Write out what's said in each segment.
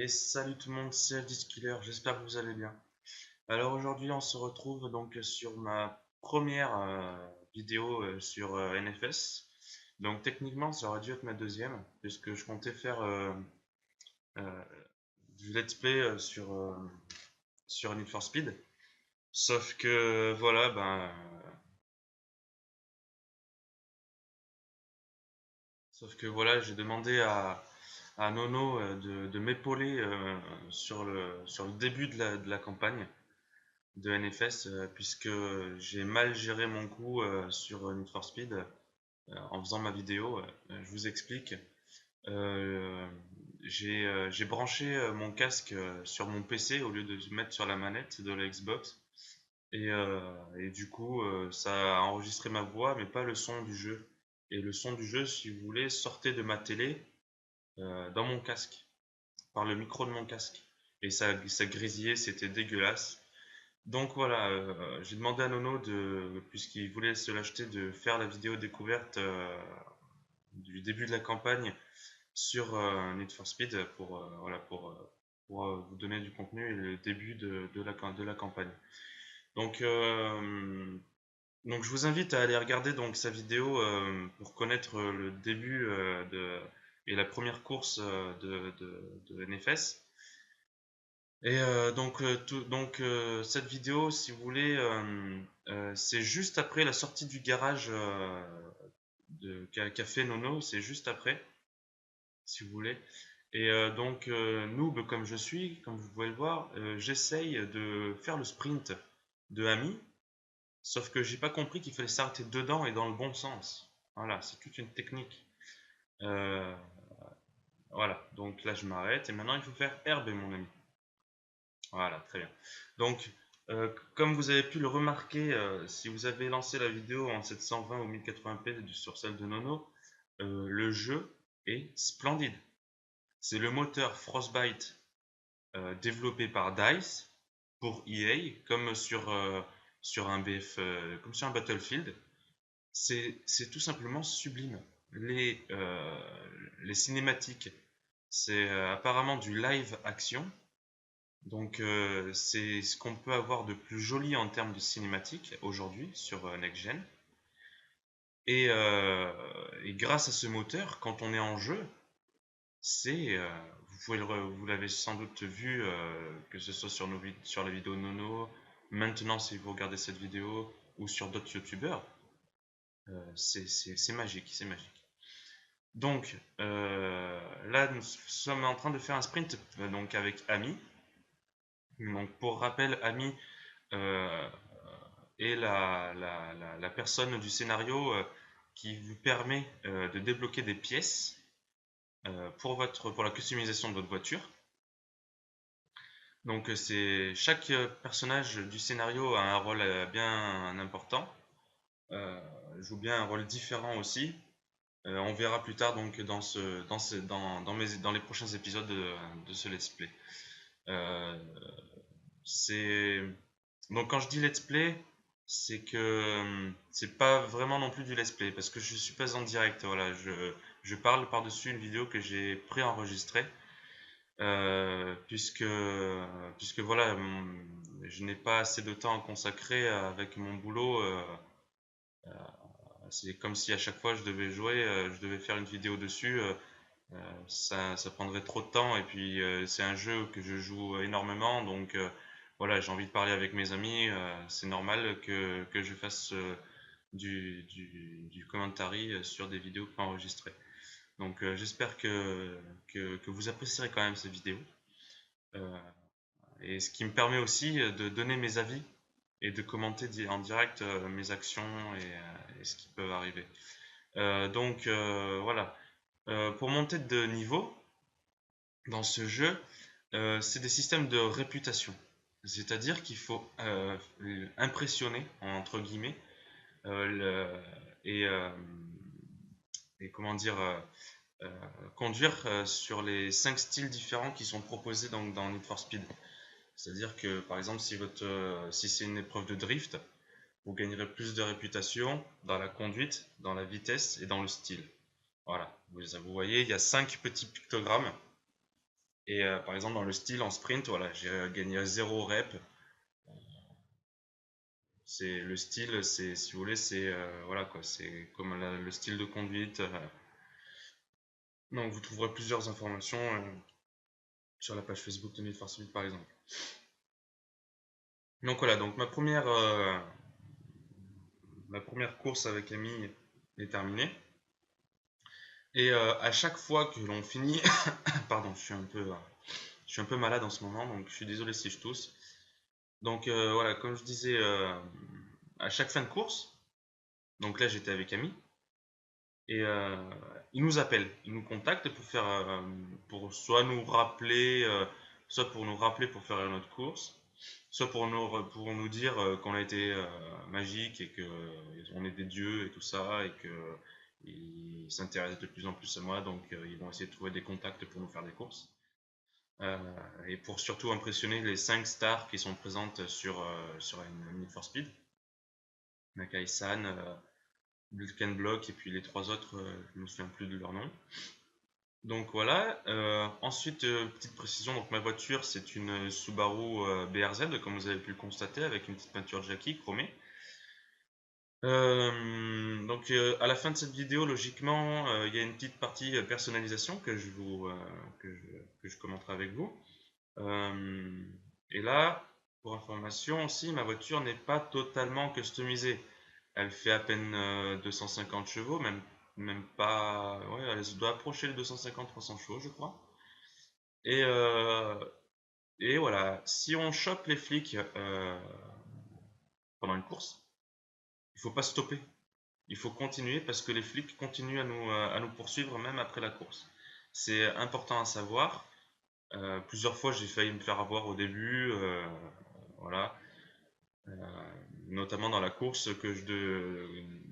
Et salut tout le monde, c'est Killer, j'espère que vous allez bien. Alors aujourd'hui on se retrouve donc sur ma première vidéo sur NFS. Donc techniquement ça aurait dû être ma deuxième, puisque je comptais faire euh, du let's play sur Need for Speed. Sauf que voilà, j'ai demandé à Nono de m'épauler sur le début de la campagne de NFS, puisque j'ai mal géré mon coup sur Need for Speed en faisant ma vidéo. Je vous explique. Euh, j'ai branché mon casque sur mon PC au lieu de le mettre sur la manette de la Xbox. Et du coup, ça a enregistré ma voix, mais pas le son du jeu. Et le son du jeu, si vous voulez, sortait de ma télé dans mon casque, par le micro de mon casque. Et ça grésillait, c'était dégueulasse. Donc voilà, j'ai demandé à Nono, puisqu'il voulait se l'acheter, de faire la vidéo découverte du début de la campagne sur Need for Speed pour vous donner du contenu et le début de la campagne. Donc, euh, donc je vous invite à aller regarder donc sa vidéo pour connaître le début et la première course de NFS. Cette vidéo, si vous voulez, c'est juste après la sortie du garage qu'a fait Nono, c'est juste après, si vous voulez. Noob comme je suis, comme vous pouvez le voir, j'essaye de faire le sprint de Ami, sauf que j'ai pas compris qu'il fallait s'arrêter dedans et dans le bon sens. Voilà, c'est toute une technique. Euh, voilà, donc là je m'arrête et maintenant il faut faire herbe, mon ami. Voilà, très bien. Donc, comme vous avez pu le remarquer, si vous avez lancé la vidéo en 720 ou 1080p sur celle de Nono, le jeu est splendide. C'est le moteur Frostbite développé par DICE pour EA, sur un comme sur un Battlefield. C'est tout simplement sublime. Les cinématiques, c'est apparemment du live action. Donc, c'est ce qu'on peut avoir de plus joli en termes de cinématique aujourd'hui sur Next Gen. Et grâce à ce moteur, quand on est en jeu, vous l'avez sans doute vu, que ce soit sur la vidéo Nono, maintenant si vous regardez cette vidéo, ou sur d'autres youtubeurs, c'est magique, c'est magique. Donc, là, nous sommes en train de faire un sprint donc avec Ami. Donc, pour rappel, Ami euh, est la personne du scénario qui vous permet de débloquer des pièces pour la customisation de votre voiture. Donc chaque personnage du scénario a un rôle bien important, euh, joue bien un rôle différent aussi. On verra plus tard donc dans les prochains épisodes de ce let's play. Euh, c'est Donc quand je dis let's play, c'est que c'est pas vraiment non plus du let's play parce que je suis pas en direct. Voilà, je parle par-dessus une vidéo que j'ai préenregistrée puisque voilà, je n'ai pas assez de temps à consacrer avec mon boulot. C'est comme si à chaque fois je devais jouer, je devais faire une vidéo dessus. Ça prendrait trop de temps et puis c'est un jeu que je joue énormément, donc voilà, j'ai envie de parler avec mes amis. C'est normal que je fasse du commentary sur des vidéos enregistrées. Donc j'espère que vous apprécierez quand même ces vidéos. Euh, et ce qui me permet aussi de donner mes avis et de commenter en direct mes actions et ce qui peut arriver. Voilà. Pour monter de niveau dans ce jeu, c'est des systèmes de réputation. C'est-à-dire qu'il faut impressionner, entre guillemets, euh, le- et, euh, et comment dire, euh, conduire sur les 5 styles différents qui sont proposés dans Need for Speed. C'est-à-dire que, par exemple, si c'est une épreuve de drift, vous gagnerez plus de réputation dans la conduite, dans la vitesse et dans le style. Voilà, vous voyez, il y a 5 petits pictogrammes Et par exemple, dans le style en sprint, voilà, j'ai gagné 0 rep. C'est le style, c'est si vous voulez, c'est voilà quoi, c'est comme le style de conduite. Donc vous trouverez plusieurs informations sur la page Facebook de Need for Speed par exemple. Donc voilà, donc ma première course avec Ami est terminée. Et à chaque fois que l'on finit, pardon, je suis un peu malade en ce moment, donc je suis désolé si je tousse. Donc voilà, comme je disais, à chaque fin de course, donc là j'étais avec Ami, et il nous appelle, il nous contacte pour pour soit nous rappeler, soit pour nous rappeler pour faire une autre course, soit pour nous dire qu'on a été magique et que on est des dieux et tout ça, et que ils s'intéressent de plus en plus à moi, donc ils vont essayer de trouver des contacts pour nous faire des courses. Euh, et pour surtout impressionner les 5 stars qui sont présentes sur une Need for Speed. Nakai-san, Block et puis les 3 autres, je ne me souviens plus de leur nom. Donc voilà, ensuite petite précision, donc ma voiture c'est une Subaru BRZ comme vous avez pu le constater avec une petite peinture Jackie chromée. Donc à la fin de cette vidéo, logiquement, il y a une petite partie personnalisation que je commenterai avec vous. Et là, pour information aussi, ma voiture n'est pas totalement customisée. Elle fait à peine 250 chevaux, même pas. Ouais, elle doit approcher les 250-300 chevaux, je crois. Et, euh, et voilà, si on chope les flics pendant une course, il faut pas stopper. Il faut continuer parce que les flics continuent à nous poursuivre même après la course. C'est important à savoir. Plusieurs fois, j'ai failli me faire avoir au début. Voilà. Euh, Notamment dans la course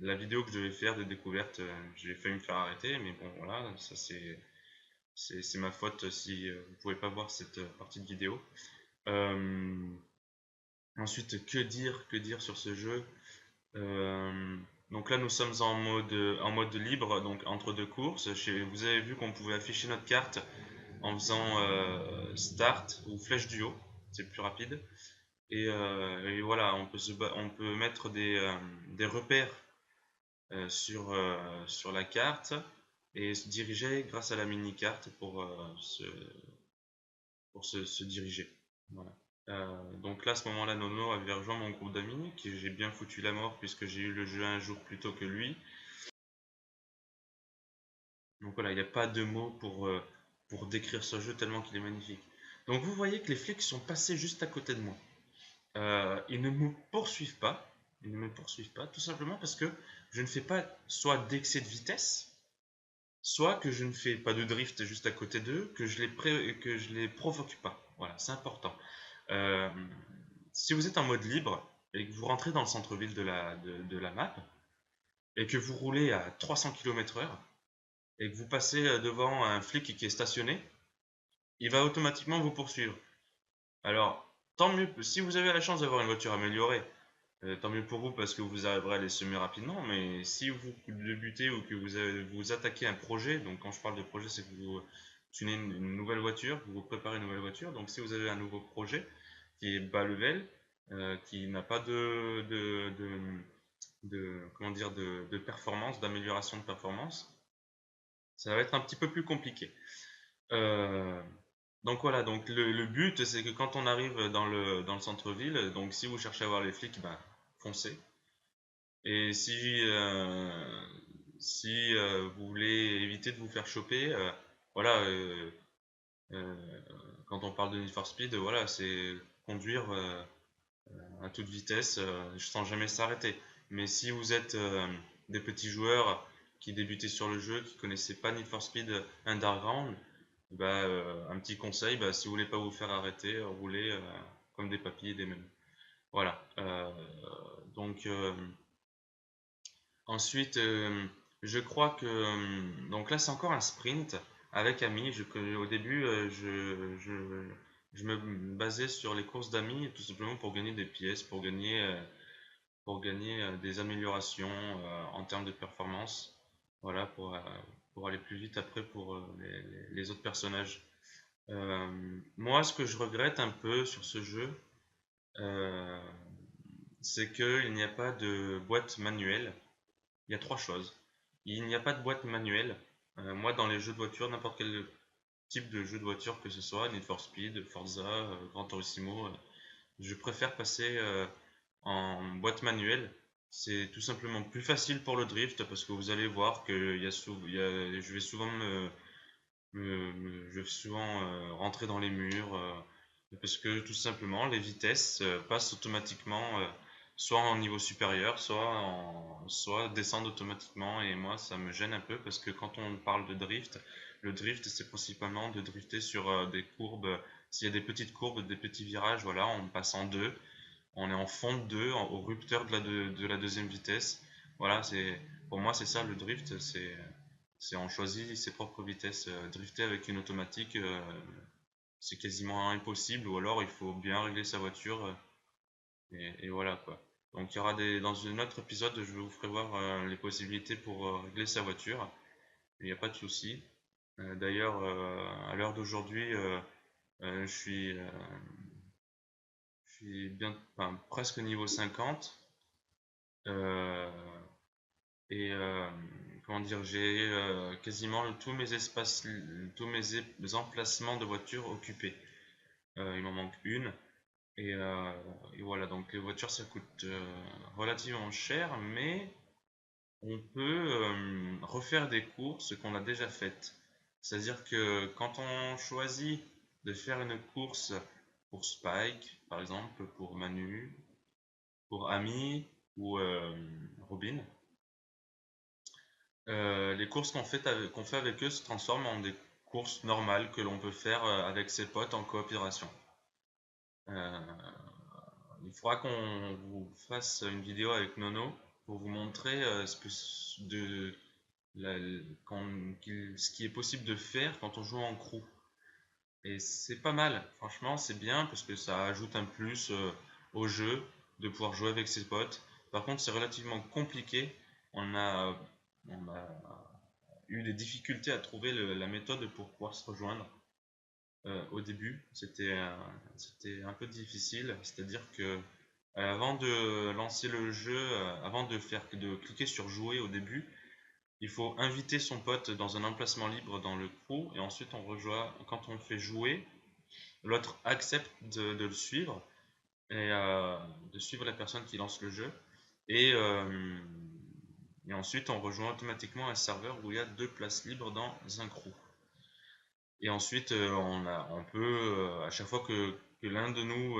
la vidéo que je devais faire de découverte, j'ai failli me faire arrêter, mais bon voilà, ça c'est ma faute si vous pouvez pas voir cette partie de vidéo. Euh, Ensuite, que dire sur ce jeu? Euh, donc là, nous sommes en mode libre, donc entre deux courses. Vous avez vu qu'on pouvait afficher notre carte en faisant start ou flèche du haut, c'est plus rapide. Et voilà, on peut mettre des repères sur la carte et se diriger grâce à la mini-carte pour se diriger. Voilà. Donc là, à ce moment-là, Nono avait rejoint mon groupe d'amis, qui j'ai bien foutu la mort puisque j'ai eu le jeu un jour plus tôt que lui. Donc voilà, il n'y a pas de mots pour décrire ce jeu tellement qu'il est magnifique. Donc vous voyez que les flics sont passés juste à côté de moi. Ils ne me poursuivent pas. Ils ne me poursuivent pas, tout simplement parce que je ne fais pas soit d'excès de vitesse, soit que je ne fais pas de drift juste à côté d'eux, que je les provoque pas. Voilà, c'est important. Euh, Si vous êtes en mode libre et que vous rentrez dans le centre-ville de la map et que vous roulez à 300 km/h et que vous passez devant un flic qui est stationné, il va automatiquement vous poursuivre. Alors, tant mieux, si vous avez la chance d'avoir une voiture améliorée, tant mieux pour vous parce que vous arriverez à les semer rapidement, mais si vous débutez ou que vous attaquez un projet, donc quand je parle de projet, c'est que vous tunez une nouvelle voiture, vous préparez une nouvelle voiture, donc si vous avez un nouveau projet qui est bas level, qui n'a pas comment dire, de performance, d'amélioration de performance, ça va être un petit peu plus compliqué. Euh, donc voilà, donc le but c'est que quand on arrive dans le centre-ville, donc si vous cherchez à voir les flics, ben, foncez. Et si vous voulez éviter de vous faire choper, voilà, euh, quand on parle de Need for Speed, voilà, c'est conduire à toute vitesse sans jamais s'arrêter. Mais si vous êtes des petits joueurs qui débutaient sur le jeu, qui connaissaient pas Need for Speed Underground, bah, un petit conseil, bah, si vous voulez pas vous faire arrêter, roulez comme des papilles et des mêmes. Voilà. Donc ensuite, je crois que donc là c'est encore un sprint avec Ami. Au début, je me basais sur les courses d'Ami tout simplement pour gagner des pièces, pour gagner des améliorations en termes de performance. Voilà, pour aller plus vite après pour les autres personnages. Moi, ce que je regrette un peu sur ce jeu, euh, c'est qu'il n'y a pas de boîte manuelle. Il y a trois choses. Il n'y a pas de boîte manuelle. Moi, dans les jeux de voiture, n'importe quel type de jeu de voiture que ce soit, Need for Speed, Forza, Gran Turismo, je préfère passer en boîte manuelle. C'est tout simplement plus facile pour le drift parce que vous allez voir que je vais souvent je vais souvent rentrer dans les murs parce que tout simplement les vitesses passent automatiquement soit en niveau supérieur, soit descendent automatiquement et moi ça me gêne un peu parce que quand on parle de drift, le drift c'est principalement de drifter sur des courbes, s'il y a des petites courbes, des petits virages, voilà, on passe en deux, on est en fond de deux, au rupteur de la deuxième vitesse. Voilà, pour moi c'est ça le drift, c'est on choisit ses propres vitesses. Drifter avec une automatique, c'est quasiment impossible, ou alors il faut bien régler sa voiture, et voilà quoi. Donc il y aura dans un autre épisode, je vous ferai voir les possibilités pour régler sa voiture. Il n'y a pas de souci. D'ailleurs, à l'heure d'aujourd'hui, je suis bien, enfin, presque niveau 50. euh, et comment dire, j'ai quasiment tous mes espaces, mes emplacements de voiture occupés. Il m'en manque une. Et, euh, et voilà, donc les voitures ça coûte relativement cher, mais on peut refaire des courses qu'on a déjà faites. C'est-à-dire que quand on choisit de faire une course pour Spike, par exemple, pour Manu, pour Ami ou Robin, les courses qu'on fait avec eux se transforment en des courses normales que l'on peut faire avec ses potes en coopération. Euh, il faudra qu'on vous fasse une vidéo avec Nono pour vous montrer la- ce qui est possible de faire quand on joue en crew. Et c'est pas mal, franchement, c'est bien parce que ça ajoute un plus au jeu de pouvoir jouer avec ses potes. Par contre, c'est relativement compliqué. On a, on a eu des difficultés à trouver la méthode pour pouvoir se rejoindre. Au début, c'était un peu difficile, c'est-à-dire que avant de lancer le jeu, avant de cliquer sur jouer au début, il faut inviter son pote dans un emplacement libre dans le crew et ensuite on rejoint. Quand on fait jouer, l'autre accepte de le suivre et de suivre la personne qui lance le jeu et, euh, et ensuite on rejoint automatiquement un serveur où il y a deux places libres dans un crew. Et ensuite, on peut, à chaque fois que l'un de nous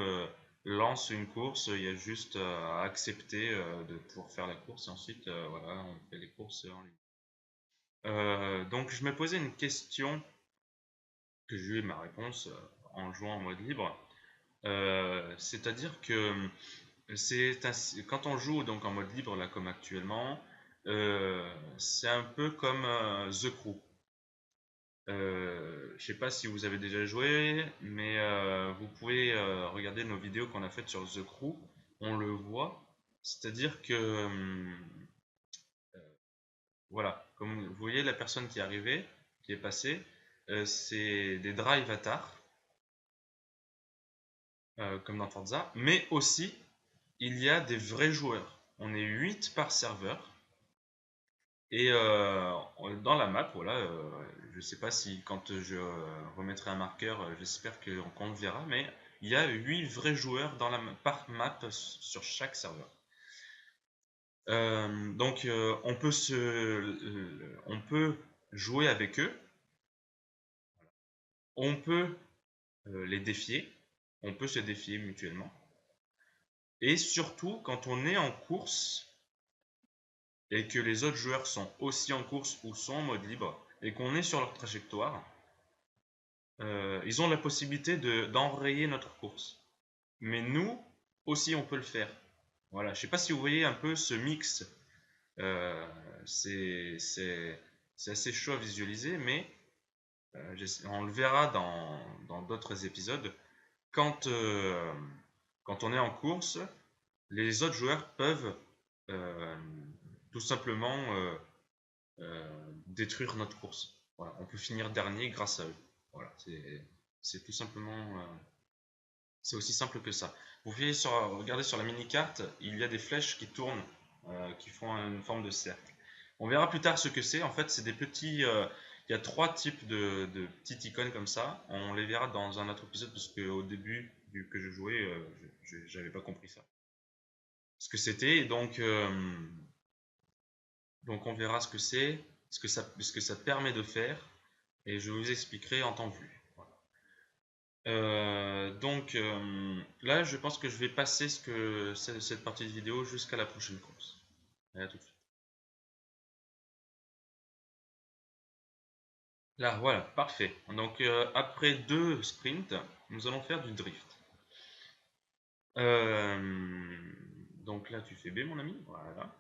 lance une course, il y a juste à accepter de pouvoir faire la course. Et ensuite, voilà, on fait les courses en ligne. Donc, je me posais une question que j'ai eu ma réponse en jouant en mode libre. C'est-à-dire que quand on joue donc en mode libre, là, comme actuellement, c'est un peu comme The Crew. Je sais pas si vous avez déjà joué, mais vous pouvez regarder nos vidéos qu'on a faites sur The Crew. On le voit. C'est-à-dire que, voilà, comme vous voyez la personne qui est arrivée, qui est passée, c'est des drive avatars, comme dans Forza, mais aussi il y a des vrais joueurs. On est 8 par serveur. Et dans la map, voilà, je ne sais pas si quand je remettrai un marqueur, j'espère qu'on le verra, mais il y a 8 vrais joueurs par map sur chaque serveur. Donc on peut jouer avec eux, on peut les défier, on peut se défier mutuellement. Et surtout, quand on est en course et que les autres joueurs sont aussi en course ou sont en mode libre et qu'on est sur leur trajectoire, ils ont la possibilité d'enrayer notre course. Mais nous aussi, on peut le faire. Voilà, je ne sais pas si vous voyez un peu ce mix. Euh, c'est assez chaud à visualiser, mais on le verra dans d'autres épisodes. Quand, euh, quand on est en course, les autres joueurs peuvent euh, tout simplement détruire notre course. Voilà, on peut finir dernier grâce à eux. Voilà, C'est tout simplement, c'est aussi simple que ça. Vous pouvez regarder sur la mini-carte, il y a des flèches qui tournent, qui font une forme de cercle. On verra plus tard ce que c'est. En fait, c'est des petits. Il y a trois types de petites icônes comme ça. On les verra dans un autre épisode parce qu'au début que je jouais, je n'avais pas compris ça. Ce que c'était. Donc on verra ce que c'est, ce que ça permet de faire, et je vous expliquerai en temps vu. Voilà. Là, je pense que je vais passer cette partie de vidéo jusqu'à la prochaine course. Allez, à tout de suite. Là, voilà, parfait. Donc, après deux sprints, nous allons faire du drift. Euh, donc là, tu fais B, mon ami. Voilà.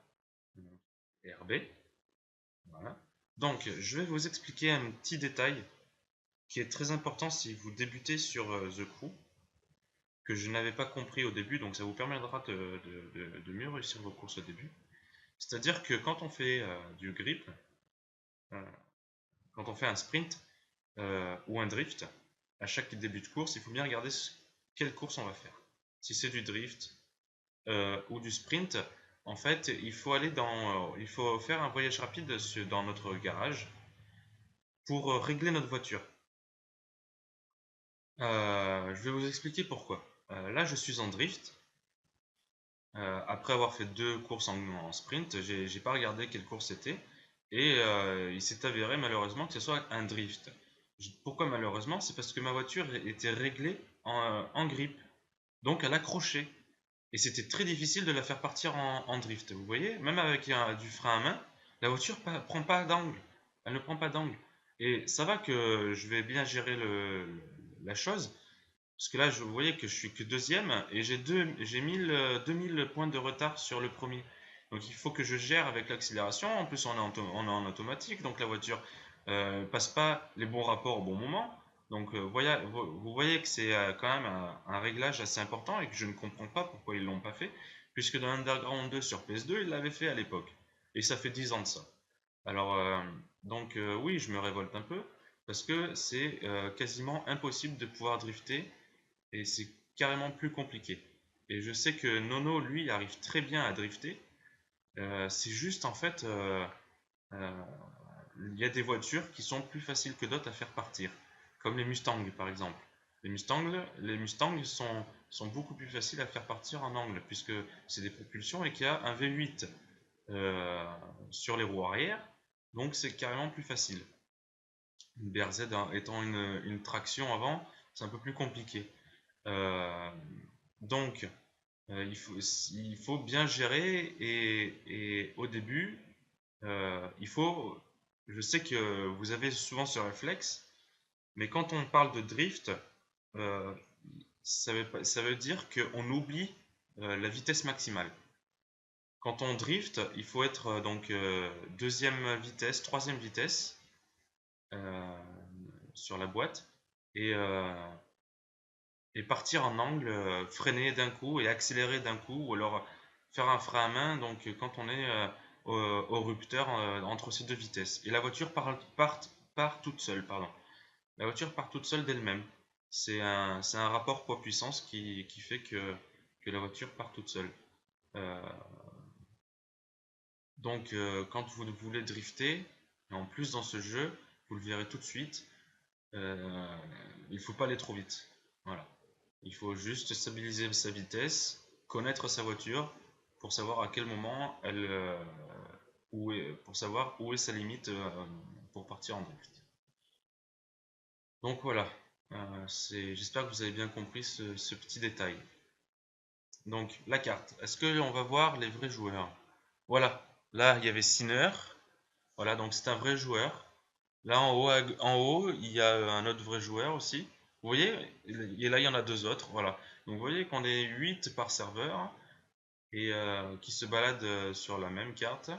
RB. Voilà. Donc, je vais vous expliquer un petit détail qui est très important si vous débutez sur The Crew, que je n'avais pas compris au début, donc ça vous permettra de mieux réussir vos courses au début. C'est-à-dire que quand on fait du grip, euh, quand on fait un sprint ou un drift, à chaque début de course, il faut bien regarder quelle course on va faire. Si c'est du drift ou du sprint, en fait, il faut faire un voyage rapide dans notre garage pour régler notre voiture. Je vais vous expliquer pourquoi. Là, je suis en drift. Après avoir fait deux courses en sprint, j'ai pas regardé quelle course c'était. Et il s'est avéré malheureusement que ce soit un drift. Pourquoi malheureusement? C'est parce que ma voiture était réglée en grip. Donc elle accrochait. Et c'était très difficile de la faire partir en drift. Vous voyez, même avec du frein à main, la voiture prend pas d'angle. Elle ne prend pas d'angle. Et ça va que je vais bien gérer la chose. Parce que là, vous voyez que je suis que deuxième et j'ai 2000 points de retard sur le premier. Donc il faut que je gère avec l'accélération. En plus, on est en automatique, donc la voiture passe pas les bons rapports au bon moment. Donc vous voyez que c'est quand même un réglage assez important et que je ne comprends pas pourquoi ils l'ont pas fait, puisque dans Underground 2 sur PS2, ils l'avaient fait à l'époque. Et ça fait 10 ans de ça. Alors, oui, je me révolte un peu, parce que c'est quasiment impossible de pouvoir drifter et c'est carrément plus compliqué. Et je sais que Nono, lui, arrive très bien à drifter. C'est juste en fait, euh, il y a des voitures qui sont plus faciles que d'autres à faire partir, comme les Mustangs par exemple. Les Mustangs sont beaucoup plus faciles à faire partir en angle, puisque c'est des propulsions et qu'il y a un V8 sur les roues arrière, donc c'est carrément plus facile. Une BRZ étant une traction avant, c'est un peu plus compliqué. Euh, donc, il faut bien gérer et au début, il faut. Je sais que vous avez souvent ce réflexe, mais quand on parle de drift, euh, ça veut dire qu'on oublie la vitesse maximale. Quand on drift, il faut être deuxième vitesse, troisième vitesse euh, sur la boîte et, partir en angle, freiner d'un coup et accélérer d'un coup, ou alors faire un frein à main, donc quand on est au rupteur entre ces deux vitesses. Et la voiture part toute seule, pardon. La voiture part toute seule d'elle-même. C'est un rapport poids-puissance qui fait que la voiture part toute seule. Euh, quand vous voulez drifter, et en plus dans ce jeu, vous le verrez tout de suite, il ne faut pas aller trop vite. Voilà. Il faut juste stabiliser sa vitesse, connaître sa voiture pour savoir à quel moment pour savoir où est sa limite pour partir en drift. Donc voilà, j'espère que vous avez bien compris ce petit détail. Donc la carte, est-ce qu'on va voir les vrais joueurs? Voilà, là il y avait Sinner, voilà, donc c'est un vrai joueur. Là en haut, il y a un autre vrai joueur aussi. Vous voyez, et là il y en a deux autres, voilà. Donc vous voyez qu'on est 8 par serveur et qui se baladent sur la même carte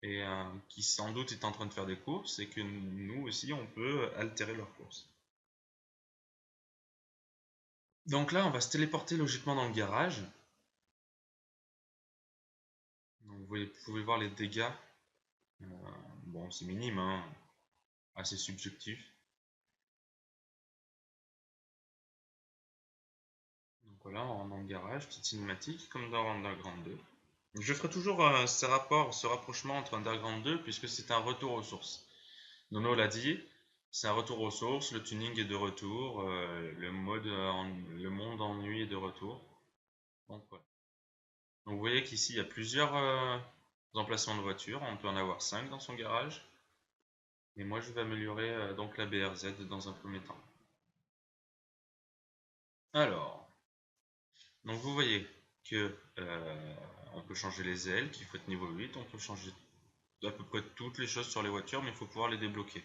et qui sans doute est en train de faire des courses et que nous aussi on peut altérer leurs courses. Donc là on va se téléporter logiquement dans le garage. Donc, vous pouvez voir les dégâts. Euh, bon, c'est minime, hein, assez subjectif. voilà, on en garage, petite cinématique, comme dans Underground 2. Je ferai toujours ce rapprochement entre Underground 2, puisque c'est un retour aux sources. Nono l'a dit, c'est un retour aux sources, le tuning est de retour, le monde ennui est de retour. Donc, voilà. Donc vous voyez qu'ici il y a plusieurs emplacements de voitures, on peut en avoir 5 dans son garage. Et moi je vais améliorer donc la BRZ dans un premier temps. Alors, donc vous voyez que on peut changer les ailes qui faut être niveau 8, on peut changer à peu près toutes les choses sur les voitures, mais il faut pouvoir les débloquer.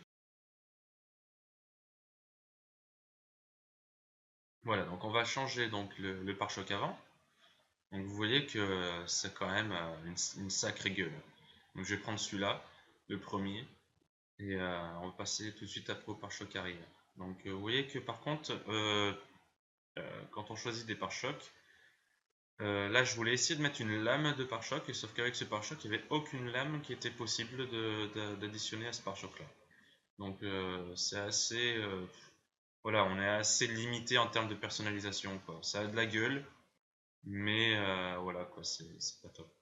Voilà, donc on va changer donc le pare-choc avant. Donc vous voyez que c'est quand même une sacrée gueule. Donc je vais prendre celui-là, le premier, et on va passer tout de suite après au pare-choc arrière. Donc vous voyez que par contre, quand on choisit des pare-chocs, là je voulais essayer de mettre une lame de pare-choc, sauf qu'avec ce pare-choc, il n'y avait aucune lame qui était possible d'additionner à ce pare-choc là. Donc c'est assez... voilà, on est assez limité en termes de personnalisation, quoi. Ça a de la gueule, mais voilà, quoi, c'est pas top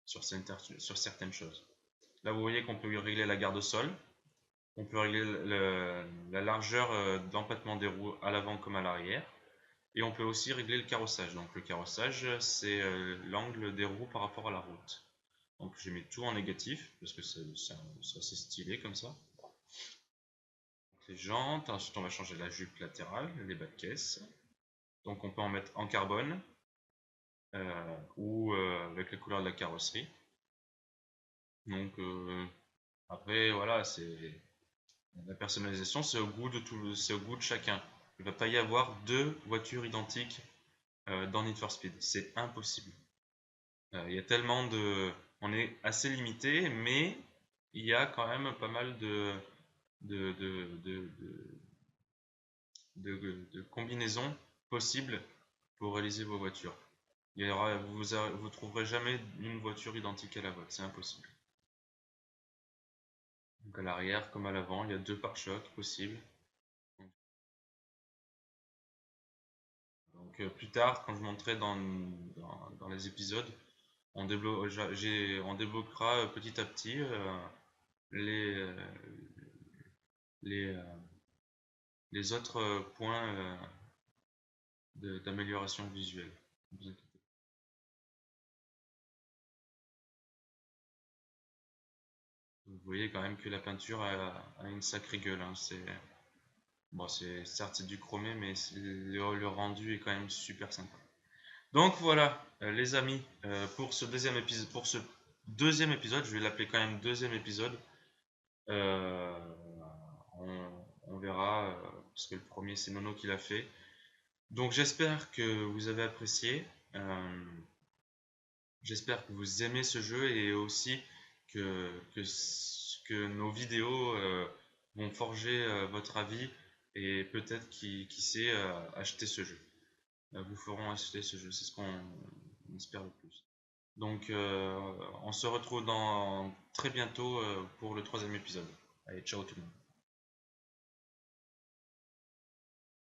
sur certaines choses. Là, vous voyez qu'on peut régler la garde-sol, on peut régler la largeur d'empattement des roues à l'avant comme à l'arrière, et on peut aussi régler le carrossage. Donc le carrossage, c'est l'angle des roues par rapport à la route. Donc j'ai mis tout en négatif, parce que c'est assez stylé comme ça. Donc, les jantes, ensuite on va changer la jupe latérale, les bas de caisse. Donc on peut en mettre en carbone, ou avec la couleur de la carrosserie. Donc après voilà, c'est la personnalisation, c'est au goût c'est au goût de chacun. Il ne va pas y avoir deux voitures identiques dans Need for Speed, c'est impossible. Il y a tellement de, on est assez limité, mais il y a quand même pas mal de, de, de, de combinaisons possibles pour réaliser vos voitures. Vous trouverez jamais une voiture identique à la vôtre, c'est impossible. Donc à l'arrière comme à l'avant, il y a deux pare-chocs possibles. Donc plus tard, quand je monterai dans les épisodes, on débloquera petit à petit les, euh, les, euh, les autres points d'amélioration visuelle. Vous inquiétez pas. Vous voyez quand même que la peinture a une sacrée gueule, hein. Bon, certes c'est du chromé, mais le rendu est quand même super sympa. Donc voilà, les amis, pour ce deuxième épisode, je vais l'appeler quand même deuxième épisode. Euh, on verra, parce que le premier c'est Nono qui l'a fait. Donc j'espère que vous avez apprécié. J'espère que vous aimez ce jeu et aussi que nos vidéos vont forger votre avis et peut-être qui sait acheter ce jeu. Vous feront acheter ce jeu, c'est ce qu'on espère le plus. Donc on se retrouve très bientôt pour le troisième épisode. Allez, ciao tout le monde.